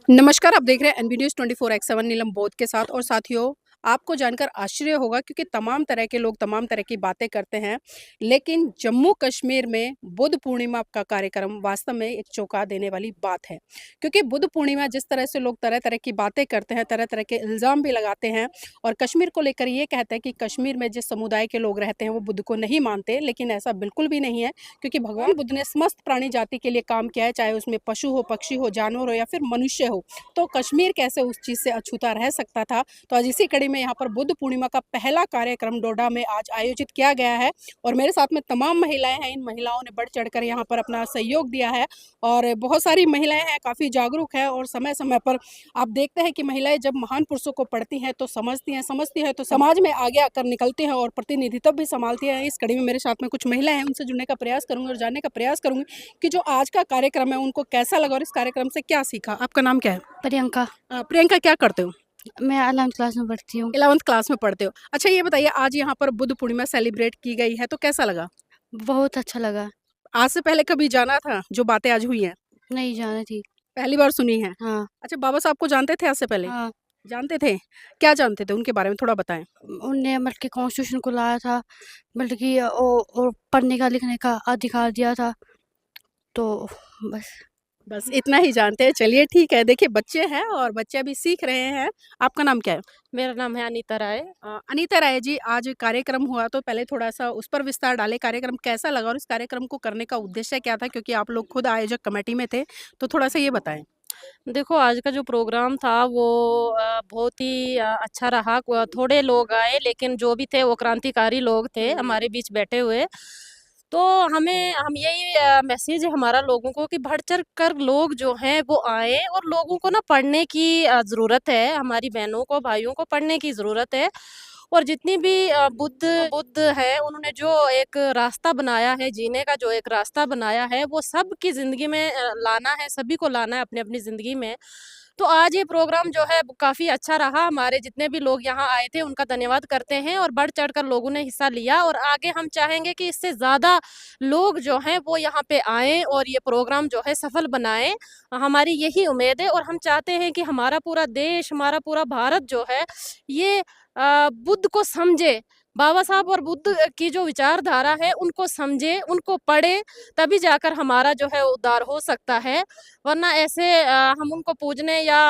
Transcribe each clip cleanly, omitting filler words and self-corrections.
नमस्कार, आप देख रहे हैं एनबी न्यूज़ 24/7 नीलम बोध के साथ और साथियों, आपको जानकर आश्चर्य होगा क्योंकि तमाम तरह के लोग तमाम तरह की बातें करते हैं, लेकिन जम्मू-कश्मीर में बुद्ध पूर्णिमा का कार्यक्रम वास्तव में एक चौंका देने वाली बात है। क्योंकि बुद्ध पूर्णिमा जिस तरह से लोग तरह-तरह की बातें करते हैं, तरह-तरह के इल्ज़ाम भी लगाते हैं और कश्मीर को लेकर ये कहते हैं कि कश्मीर में जिस समुदाय के लोग रहते हैं, वो बुद्ध को नहीं मानते, लेकिन ऐसा बिल्कुल भी नहीं है क्योंकि भगवान बुद्ध ने समस्त प्राणी जाति के लिए काम किया है, चाहे उसमें पशु हो, पक्षी हो, जानवर हो या फिर मनुष्य हो। तो कश्मीर कैसे उस चीज़ से अछूता रह सकता था? तो आज इसी कड़ी में यहाँ पर बुद्ध पूर्णिमा का पहला कार्यक्रम डोडा में आज आयोजित किया गया है और मेरे साथ में तमाम महिलाएँ हैं। इन महिलाओं ने बढ़-चढ़ कर यहाँ पर अपना सहयोग दिया है और बहुत सारी महिलाएँ हैं, काफ़ी जागरूक हैं और समय-समय पर आप देखते हैं कि महिलाएँ जब महान पुरुषों को पढ़ती हैं, तो समझती हैं तो समाज में आगे आकर निकलती हैं और प्रतिनिधित्व भी संभालती हैं। इस कड़ी में मेरे साथ में कुछ महिलाएँ हैं, उनसे जुड़ने का प्रयास करूँगी और जानने का प्रयास करूँगी कि जो आज का कार्यक्रम है, उनको कैसा लगा और इस कार्यक्रम से क्या सीखा? आपका नाम क्या है? प्रियंका। प्रियंका क्या करते हो? मैं 11th क्लास में पढ़ती हूँ। 11th क्लास में पढ़ते हो। अच्छा ये बताइए आज यहाँ पर बुद्ध पूर्णिमा सेलिब्रेट की गई है तो कैसा लगा? बहुत अच्छा लगा। आज से पहले कभी जाना था जो बातें आज हुई हैं? नहीं जाना थी। पहली बार सुनी हैं? हाँ, अच्छा बाबा साहब को जानते थे आज से पहले? हाँ। जानते थे? क्या जानते थे उनके बारे में थोड़ा बताएँ? उनने मतलब कि कॉन्स्टिट्यूशन को लाया था, मतलब कि ओ पढ़ने का लिखने का अधिकार दिया था। तो बस। बस इतना ही जानते हैं। चलिए ठीक है। देखिए बच्चे हैं और बच्चे अभी सीख रहे हैं। आपका नाम क्या है? मेरा नाम है अनीता राय। अनीता राय जी आज कार्यक्रम हुआ तो पहले थोड़ा-सा उस पर विस्तार डालें। कार्यक्रम कैसा लगा और इस कार्यक्रम को करने का उद्देश्य क्या था? क्योंकि आप लोग खुद आयोजक कमेटी में थे, तो थोड़ा-सा ये बताएँ? देखो आज का जो प्रोग्राम था वो बहुत ही अच्छा रहा। थोड़े लोग आए लेकिन जो भी थे वो क्रांतिकारी लोग थे हुँ। हमारे बीच बैठे हुए। तो हम यही मैसेज है हमारा लोगों को कि बढ़-चढ़ कर लोग जो हैं वो आएँ और लोगों को ना पढ़ने की ज़रूरत है। हमारी बहनों को, भाइयों को पढ़ने की ज़रूरत है। और जितनी भी बुद्ध बुद्ध हैं उन्होंने जो एक रास्ता बनाया है, जीने का जो एक रास्ता बनाया है, वो सबकी ज़िंदगी में लाना है, सभी को लाना है अपनी-अपनी ज़िंदगी में। तो आज ये प्रोग्राम जो है काफ़ी अच्छा रहा, हमारे जितने भी लोग यहाँ आए थे उनका धन्यवाद करते हैं और बढ़-चढ़ कर लोगों ने हिस्सा लिया और आगे हम चाहेंगे कि इससे ज़्यादा लोग जो हैं वो यहाँ पे आएँ और ये प्रोग्राम जो है सफल बनाएँ। हमारी यही उम्मीद है और हम चाहते हैं कि हमारा पूरा देश, हमारा पूरा भारत जो है ये बुद्ध को समझे, बाबा साहब और बुद्ध की जो विचारधारा है उनको समझे, उनको पढ़े, तभी जाकर हमारा जो है उद्धार हो सकता है। वरना ऐसे हम उनको पूजने या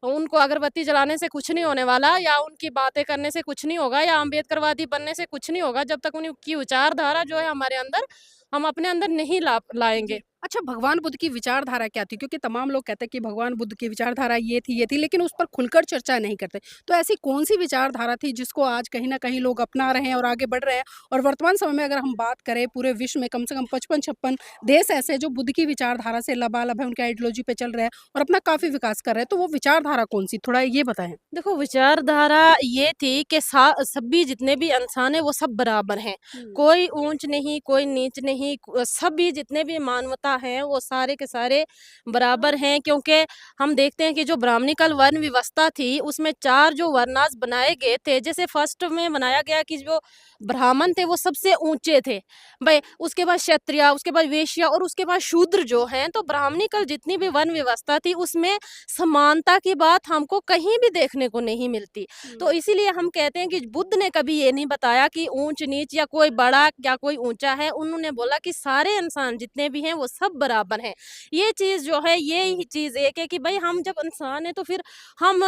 उनको अगरबत्ती जलाने से कुछ नहीं होने वाला या उनकी बातें करने से कुछ नहीं होगा या अम्बेडकरवादी बनने से कुछ नहीं होगा, जब तक उनकी विचारधारा जो है हमारे अंदर हम अपने अंदर नहीं लाएँगे। जी। अच्छा भगवान बुद्ध की विचारधारा क्या थी? क्योंकि तमाम लोग कहते हैं कि भगवान बुद्ध की विचारधारा ये थी, लेकिन उस पर खुलकर चर्चा नहीं करते। तो ऐसी कौन-सी विचारधारा थी जिसको आज कहीं न कहीं लोग अपना रहे हैं और आगे बढ़ रहे हैं? और वर्तमान समय में अगर हम बात करें पूरे विश्व में कम से कम 55-56 देश ऐसे हैं जो बुद्ध की विचारधारा से लबालब है, उनके आइडियोलॉजी पे चल रहे हैं और अपना काफ़ी विकास कर रहे हैं। तो वो विचारधारा कौन-सी? थोड़ा ये बताएँ? देखो विचारधारा ये थी कि सभी जितने भी इंसान हैं वो सब बराबर हैं। हुँ। कोई ऊँच नहीं, कोई नीच नहीं, सभी जितने भी मानवता हैं वो सारे के सारे बराबर हैं क्योंकि हम देखते हैं कि जो ब्राह्मणिकल वर्ण व्यवस्था थी उसमें 4 जो वर्णाश्रम बनाए गए थे, जैसे फर्स्ट में बनाया गया कि जो ब्राह्मण थे वो सबसे ऊँचे थे। भई उसके बाद क्षत्रिय, उसके बाद वैश्य और उसके बाद शूद्र जो हैं, तो ब्राह्मणिकल जितनी भी वर्ण व्यवस्था थी उसमें समानता की बात हमको कहीं भी देखने को नहीं मिलती। तो हुँ। इसीलिए हम कहते हैं कि बुद्ध ने कभी ये नहीं बताया कि ऊँच-नीच या कोई बड़ा या कोई ऊँचा है। उन्होंने बोला कि सारे इंसान जितने भी हैं वो सब बराबर हैं। ये चीज़ जो है ये ही चीज़ एक है कि भई हम जब इंसान हैं तो फिर हम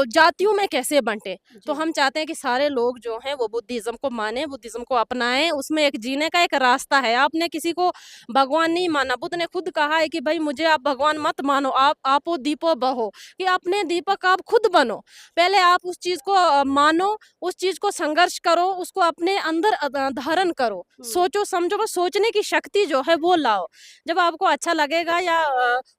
जातियों में कैसे बँटे? तो जी। हम चाहते हैं कि सारे लोग जो हैं वो बुद्धिज़्म को मानें, बुद्धिज़्म को अपनाएँ। उसमें एक जीने का एक रास्ता है। आपने किसी को भगवान नहीं माना। बुद्ध ने खुद कहा है कि भई मुझे आप भगवान मत मानो, आप आपो दीपो बहो, कि अपने दीपक आप खुद बनो। पहले आप उस चीज़ को मानो, उस चीज़ को संघर्ष करो, उसको अपने अंदर धारण करो। हुँ। सोचो समझो बस सोचने की शक्ति जो है वो लाओ। जब आपको अच्छा लगेगा या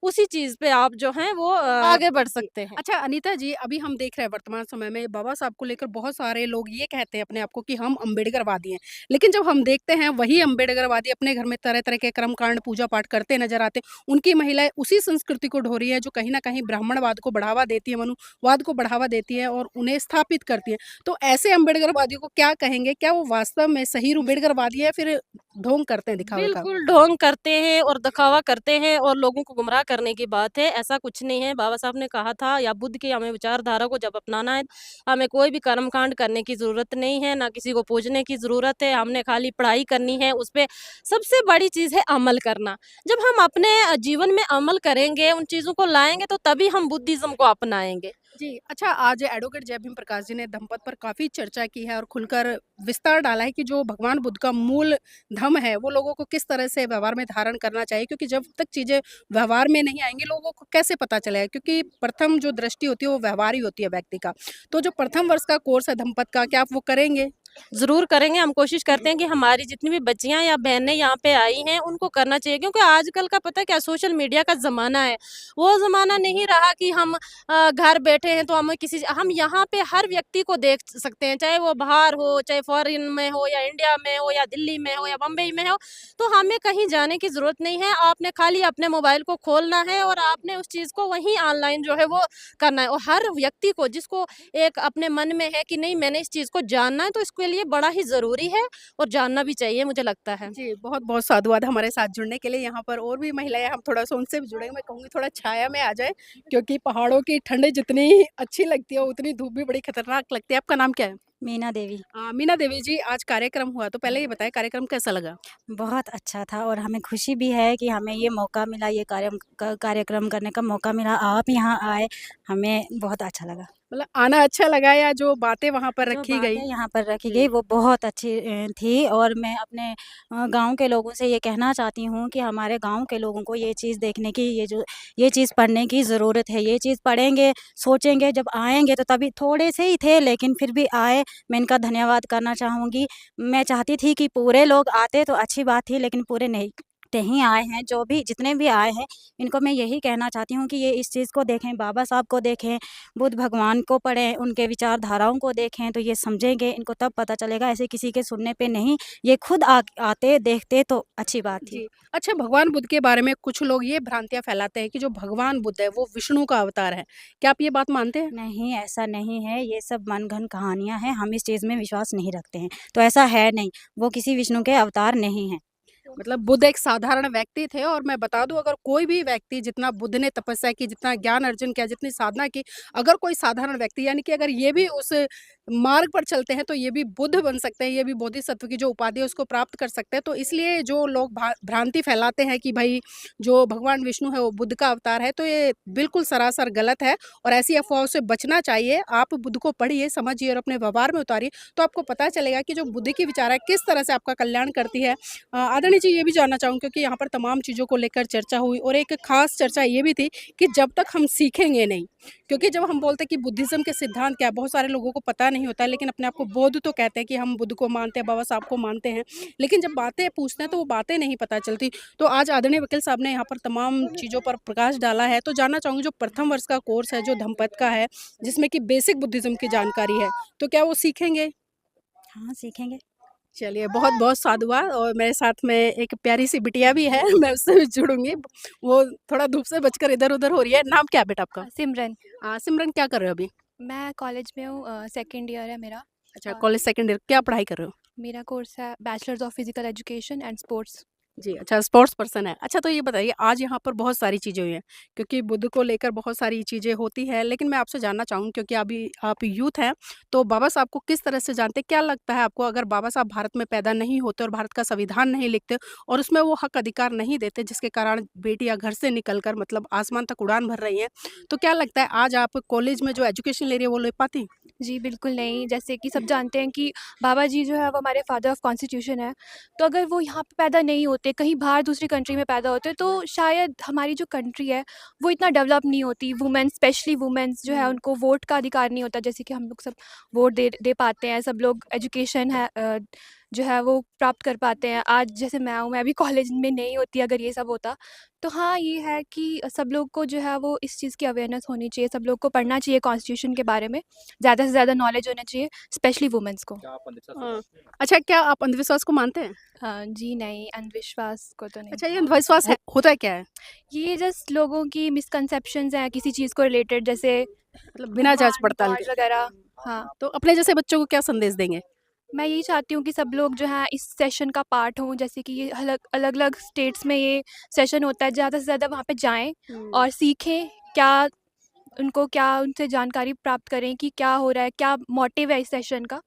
उसी चीज़ पे आप जो हैं वो आगे बढ़ जी। सकते हैं। अच्छा अनीता जी, अभी हम देख रहे हैं वर्तमान समय में बाबा साहब को लेकर बहुत सारे लोग ये कहते हैं अपने आप को कि हम अम्बेडकरवादी हैं। लेकिन जब हम देखते हैं वही अम्बेडकरवादी अपने घर में तरह-तरह के कर्मकांड, पूजा-पाठ करते नज़र आते हैं। उनकी महिलाएँ उसी संस्कृति को ढो रही है जो कहीं न कहीं ब्राह्मणवाद को बढ़ावा देती है, मनुवाद को बढ़ावा देती है और उन्हें स्थापित करती है। तो ऐसे अम्बेडकरवादियों को क्या कहेंगे? क्या वो वास्तव में सही अम्बेडकरवादी है या फिर ढोंग करते हैं दिखावे का? बिल्कुल ढोंग करते हैं और दिखावा करते हैं और लोगों को गुमराह करने की बात है, ऐसा कुछ नहीं है। बाबा साहब ने कहा था या बुद्ध की हमें विचारधारा को जब अपनाना है, हमें कोई भी कर्मकांड करने की ज़रूरत नहीं है, ना किसी को पूजने की ज़रूरत है, हमने खाली पढ़ाई करनी है, उसपे सबसे बड़ी चीज़ है अमल करना। जब हम अपने जीवन में अमल करेंगे, उन चीज़ों को लाएँगे तो तभी हम बुद्धिज़्म को अपनाएँगे। जी, अच्छा आज एडवोकेट जय भीम प्रकाश जी ने धम्मपद पर काफ़ी चर्चा की है और खुलकर विस्तार डाला है कि जो भगवान बुद्ध का मूल धम्म है, वो लोगों को किस तरह से व्यवहार में धारण करना चाहिए क्योंकि जब तक चीज़ें व्यवहार में नहीं आएँगी, लोगों को कैसे पता चलेगा? क्योंकि प्रथम जो दृष्टि होती है, वो व्यवहार ही होती है व्यक्ति का। तो जो प्रथम वर्ष का कोर्स है धम्मपद का, क्या आप वो करेंगे? ज़रूर करेंगे, हम कोशिश करते हैं कि हमारी जितनी भी बच्चियाँ या बहनें यहाँ पे आई हैं, उनको करना चाहिए क्योंकि आजकल का पता है क्या सोशल मीडिया का ज़माना है। वो ज़माना नहीं रहा कि हम घर बैठे हैं तो हम यहाँ पे हर व्यक्ति को देख सकते हैं, चाहे वो बाहर हो, चाहे फ़ॉरेन में हो या इंडिया में हो या दिल्ली में हो या बम्बई में हो, तो हमें कहीं जाने की ज़रूरत नहीं है। आपने खाली अपने मोबाइल को खोलना है और आपने उस चीज़ को वहीं ऑनलाइन जो है वो करना है और हर व्यक्ति को जिसको एक अपने मन में है कि नहीं मैंने इस चीज़ को जानना है तो इसके लिए बड़ा ही ज़रूरी है और जानना भी चाहिए मुझे लगता है। जी, बहुत-बहुत साधुवाद हमारे साथ जुड़ने के लिए। यहाँ पर और भी महिलाएँ हम थोड़ा-सा उनसे भी जुड़ेंगे। मैं कहूँगी थोड़ा छाया में आ जाएँ क्योंकि पहाड़ों की ठंड जितनी अच्छी लगती है, उतनी धूप भी बड़ी खतरनाक लगती है। आपका नाम क्या है? मीना देवी। मीना देवी जी, आज कार्यक्रम हुआ, तो पहले ये बताएँ कार्यक्रम कैसा लगा? बहुत अच्छा था और हमें खुशी भी है कि हमें ये मौका मिला, ये कार्यक्रम करने का मौका मिला। आप यहाँ आए, हमें बहुत अच्छा लगा। मतलब आना अच्छा लगा या जो बातें वहाँ पर जो रखी गई? बातें यहाँ पर रखी जी। गई वो बहुत अच्छी थी और मैं अपने गाँव के लोगों से ये कहना चाहती हूँ कि हमारे गाँव के लोगों को ये चीज़ देखने की ये चीज़ पढ़ने की ज़रूरत है। ये चीज़ पढ़ेंगे, सोचेंगे, जब आएँगे तो तभी थोड़े से ही थे लेकिन फिर भी आए। मैं इनका धन्यवाद करना चाहूँगी। मैं चाहती थी कि पूरे लोग आते तो अच्छी बात थी लेकिन पूरे नहीं आए हैं। जो भी जितने भी आए हैं, इनको मैं यही कहना चाहती हूँ कि ये इस चीज़ को देखें, बाबा साहब को देखें, बुद्ध भगवान को पढ़ें, उनके विचारधाराओं को देखें तो ये समझेंगे, इनको तब पता चलेगा। ऐसे किसी के सुनने पे नहीं, ये खुद आते, देखते तो अच्छी बात थी। जी। अच्छा भगवान बुद्ध के बारे में कुछ लोग ये भ्रांतियाँ फैलाते हैं कि जो भगवान बुद्ध है, वो विष्णु का अवतार है। क्या आप ये बात मानते हैं? नहीं, ऐसा नहीं है, ये सब मनगढ़ंत कहानियाँ हैं, हम इस चीज़ में विश्वास नहीं रखते हैं। तो ऐसा है नहीं, वो किसी विष्णु के अवतार नहीं हैं। मतलब बुद्ध एक साधारण व्यक्ति थे और मैं बता दूं अगर कोई भी व्यक्ति जितना बुद्ध ने तपस्या की जितना ज्ञान अर्जन किया जितनी साधना की अगर कोई साधारण व्यक्ति यानी कि अगर ये भी उस मार्ग पर चलते हैं तो ये भी बुद्ध बन सकते हैं ये भी बोधिसत्व की जो उपाधि है उसको प्राप्त कर सकते हैं तो इसलिए जो लोग भ्रांति फैलाते हैं कि भाई जो भगवान विष्णु है वो बुद्ध का अवतार है तो ये बिल्कुल सरासर गलत है और ऐसी अफवाहों से बचना चाहिए आप बुद्ध को पढ़िए समझिए और अपने व्यवहार में उतारिए तो आपको पता चलेगा कि जो बुद्ध की विचार है किस तरह से आपका कल्याण करती है आदरणीय जी ये भी जानना चाहूँगी क्योंकि यहाँ पर तमाम चीज़ों को लेकर चर्चा हुई और एक खास चर्चा ये भी थी कि जब तक हम सीखेंगे नहीं क्योंकि जब हम बोलते हैं कि बुद्धिज़्म के सिद्धांत क्या है बहुत सारे लोगों को पता नहीं होता है लेकिन अपने आप को बौद्ध तो कहते हैं कि हम बुद्ध को मानते हैं बाबा साहब को मानते हैं लेकिन जब बातें पूछते हैं तो वो बातें नहीं पता चलती तो आज आदरणीय वकील साहब ने यहाँ पर तमाम चीज़ों पर प्रकाश डाला है तो जानना चाहूँगी जो प्रथम वर्ष का कोर्स है जो धम्मपद का है जिसमें कि बेसिक बुद्धिज़्म की जानकारी है तो क्या वो सीखेंगे हाँ, सीखेंगे। चलिए बहुत-बहुत साधुवाद और मेरे साथ में एक प्यारी-सी बिटिया भी है, मैं उससे भी जुड़ूँगी। वो थोड़ा धूप से बचकर इधर-उधर हो रही है। नाम क्या है बेटा आपका? सिमरन। सिमरन क्या कर रहे हो अभी? मैं कॉलेज में हूँ, सेकंड ईयर है मेरा अच्छा और कॉलेज सेकंड ईयर क्या पढ़ाई कर रहे हो? मेरा कोर्स है bachelors of physical education and sports. जी, अच्छा स्पोर्ट्स पर्सन है। अच्छा तो ये बताइए आज यहाँ पर बहुत सारी चीज़ें हुई हैं, क्योंकि बुद्ध को लेकर बहुत सारी चीज़ें होती हैं, लेकिन मैं आपसे जानना चाहूँगी क्योंकि अभी आप यूथ हैं, तो बाबा साहब को किस तरह से जानते हैं? क्या लगता है आपको अगर बाबा साहब भारत में पैदा नहीं होते और भारत का संविधान नहीं लिखते और उसमें वो हक अधिकार नहीं देते जिसके कारण बेटियाँ घर से निकल कर मतलब आसमान तक उड़ान भर रही हैं, तो क्या लगता है आज आप कॉलेज में जो एजुकेशन ले रही है वो ले पाती? जी, बिल्कुल नहीं, जैसे कि सब जानते हैं कि बाबा जी जो है वो हमारे फादर ऑफ कॉन्स्टिट्यूशन है, तो अगर वो यहाँ पे पैदा नहीं होते, कहीं बाहर दूसरी कंट्री में पैदा होते, तो शायद हमारी जो कंट्री है, वो इतना डेवलप नहीं होती। वुमेन्स स्पेशली वुमेन्स जो है उनको वोट का अधिकार नहीं होता, जैसे कि हम लोग सब वोट दे दे पाते हैं, सब लोग एजुकेशन है जो है वो प्राप्त कर पाते हैं। आज जैसे मैं हूँ, मैं भी कॉलेज में नहीं होती अगर ये सब होता। तो हाँ, ये है कि सब लोग को जो है वो इस चीज़ की अवेयरनेस होनी चाहिए, सब लोग को पढ़ना चाहिए कॉन्स्टिट्यूशन के बारे में, ज़्यादा से ज़्यादा नॉलेज होना चाहिए, स्पेशली वुमेन्स को। हाँ। अच्छा क्या आप अंधविश्वास को मानते हैं? जी नहीं, अंधविश्वास को तो नहीं। अच्छा ये अंधविश्वास है होता क्या है? ये जस्ट लोगों की मिसकंसेप्शंस हैं किसी चीज़ को रिलेटेड, जैसे मतलब बिना जाँच भगवान, पड़ताल गॉड के। वगैरह। हाँ। तो अपने जैसे बच्चों को क्या संदेश देंगे? मैं यही चाहती हूँ कि सब लोग जो हैं इस सेशन का पार्ट हों, जैसे कि ये अलग-अलग स्टेट्स में ये सेशन होता है, ज़्यादा से ज़्यादा वहाँ पे जाएँ और सीखें क्या क्या उनसे जानकारी प्राप्त करें कि क्या हो रहा है, क्या मोटिव है इस सेशन का।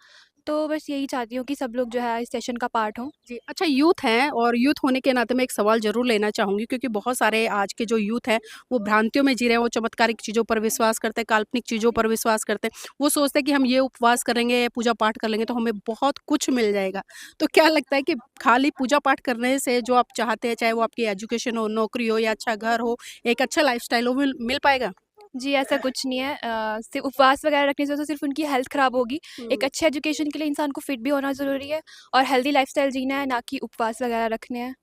तो बस यही चाहती हूँ कि सब लोग जो है इस सेशन का पार्ट हों। जी, अच्छा यूथ हैं और यूथ होने के नाते मैं एक सवाल ज़रूर लेना चाहूँगी क्योंकि बहुत सारे आज के जो यूथ हैं, वो भ्रांतियों में जी रहे हैं, वो चमत्कारिक चीज़ों पर विश्वास करते हैं, काल्पनिक चीज़ों पर विश्वास करते हैं। वो सोचते हैं कि हम ये उपवास करेंगे, पूजा-पाठ कर लेंगे तो हमें बहुत कुछ मिल जाएगा। तो क्या लगता है कि खाली पूजा-पाठ करने से जो आप चाहते हैं, चाहे वो आपकी एजुकेशन हो, नौकरी हो या अच्छा घर हो, एक अच्छा लाइफ़स्टाइल हो, मिल मिल पाएगा? जी, ऐसा कुछ नहीं है। सिर्फ़ उपवास वगैरह रखने से तो सिर्फ़ उनकी हेल्थ ख़राब होगी। एक हुँ। अच्छे एजुकेशन के लिए इंसान को फ़िट भी होना ज़रूरी है और हेल्दी लाइफ़स्टाइल जीना है, ना कि उपवास वगैरह रखने हैं।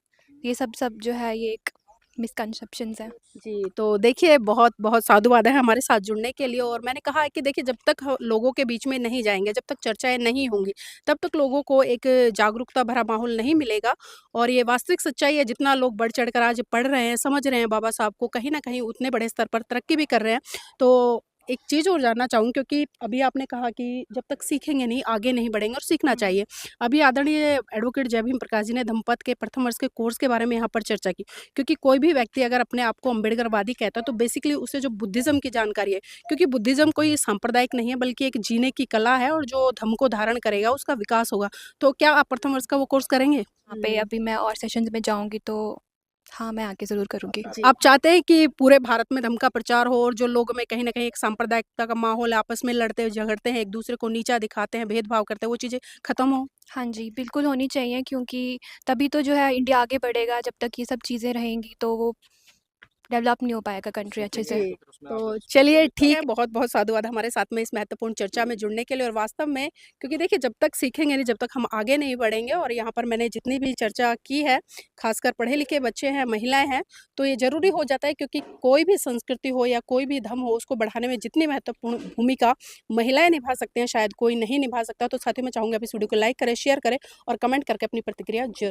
ये सब जो है ये एक मिसकंसेप्शंस हैं। जी, तो देखिए बहुत-बहुत साधुवाद है हमारे साथ जुड़ने के लिए और मैंने कहा है कि देखिए जब तक ह लोगों के बीच में नहीं जाएँगे, जब तक चर्चाएँ नहीं होंगी, तब तक लोगों को एक जागरूकता भरा माहौल नहीं मिलेगा और ये वास्तविक सच्चाई है जितना लोग बढ़-चढ़ कर आज पढ़ रहे हैं, समझ रहे हैं बाबा साहब को, कहीं न कहीं उतने बड़े स्तर पर तरक्की भी कर रहे हैं। तो एक चीज़ और जानना चाहूँगी क्योंकि अभी आपने कहा कि जब तक सीखेंगे नहीं, आगे नहीं बढ़ेंगे और सीखना चाहिए। अभी आदरणीय एडवोकेट जय भीम प्रकाश जी ने धम्मपद के प्रथम वर्ष के कोर्स के बारे में यहाँ पर चर्चा की। क्योंकि कोई भी व्यक्ति अगर अपने आप को अम्बेडकरवादी कहता है तो बेसिकली उसे जो बुद्धिज़्म की जानकारी है क्योंकि बुद्धिज़्म कोई सांप्रदायिक नहीं है बल्कि एक जीने की कला है और जो धम्म को धारण करेगा उसका विकास होगा। तो क्या आप प्रथम वर्ष का वो कोर्स करेंगे? वहाँ पे अभी मैं और सेशंस में जाऊँगी तो हाँ, मैं आगे ज़रूर करूँगी। जी। आप चाहते हैं कि पूरे भारत में धम्म का प्रचार हो और जो लोगों में कहीं न कहीं एक सांप्रदायिकता का माहौल है, आपस में लड़ते झगड़ते हैं, एक-दूसरे को नीचा दिखाते हैं, भेदभाव करते हैं, वो चीज़ें खत्म हो? हाँ जी, बिल्कुल होनी चाहिए क्योंकि तभी तो जो है इंडिया आगे बढ़ेगा। जब तक ये सब चीज़ें रहेंगी तो वो डेवलप नहीं हो पाएगा कंट्री अच्छे से। जी, तो चलिए ठीक है, बहुत-बहुत साधुवाद हमारे साथ में इस महत्वपूर्ण चर्चा में जुड़ने के लिए और वास्तव में क्योंकि देखिए जब तक सीखेंगे नहीं, जब तक हम आगे नहीं बढ़ेंगे और यहाँ पर मैंने जितनी भी चर्चा की है, खासकर पढ़े-लिखे बच्चे हैं, महिलाएँ हैं, तो ये ज़रूरी हो जाता है क्योंकि कोई भी संस्कृति हो या कोई भी धर्म हो, उसको बढ़ाने में जितनी महत्वपूर्ण भूमिका महिलाएँ निभा सकती हैं, शायद कोई नहीं निभा सकता। तो साथियों मैं चाहूँगी आप इस वीडियो को लाइक करें, शेयर करें और कमेंट करके अपनी प्रतिक्रिया ज़रूर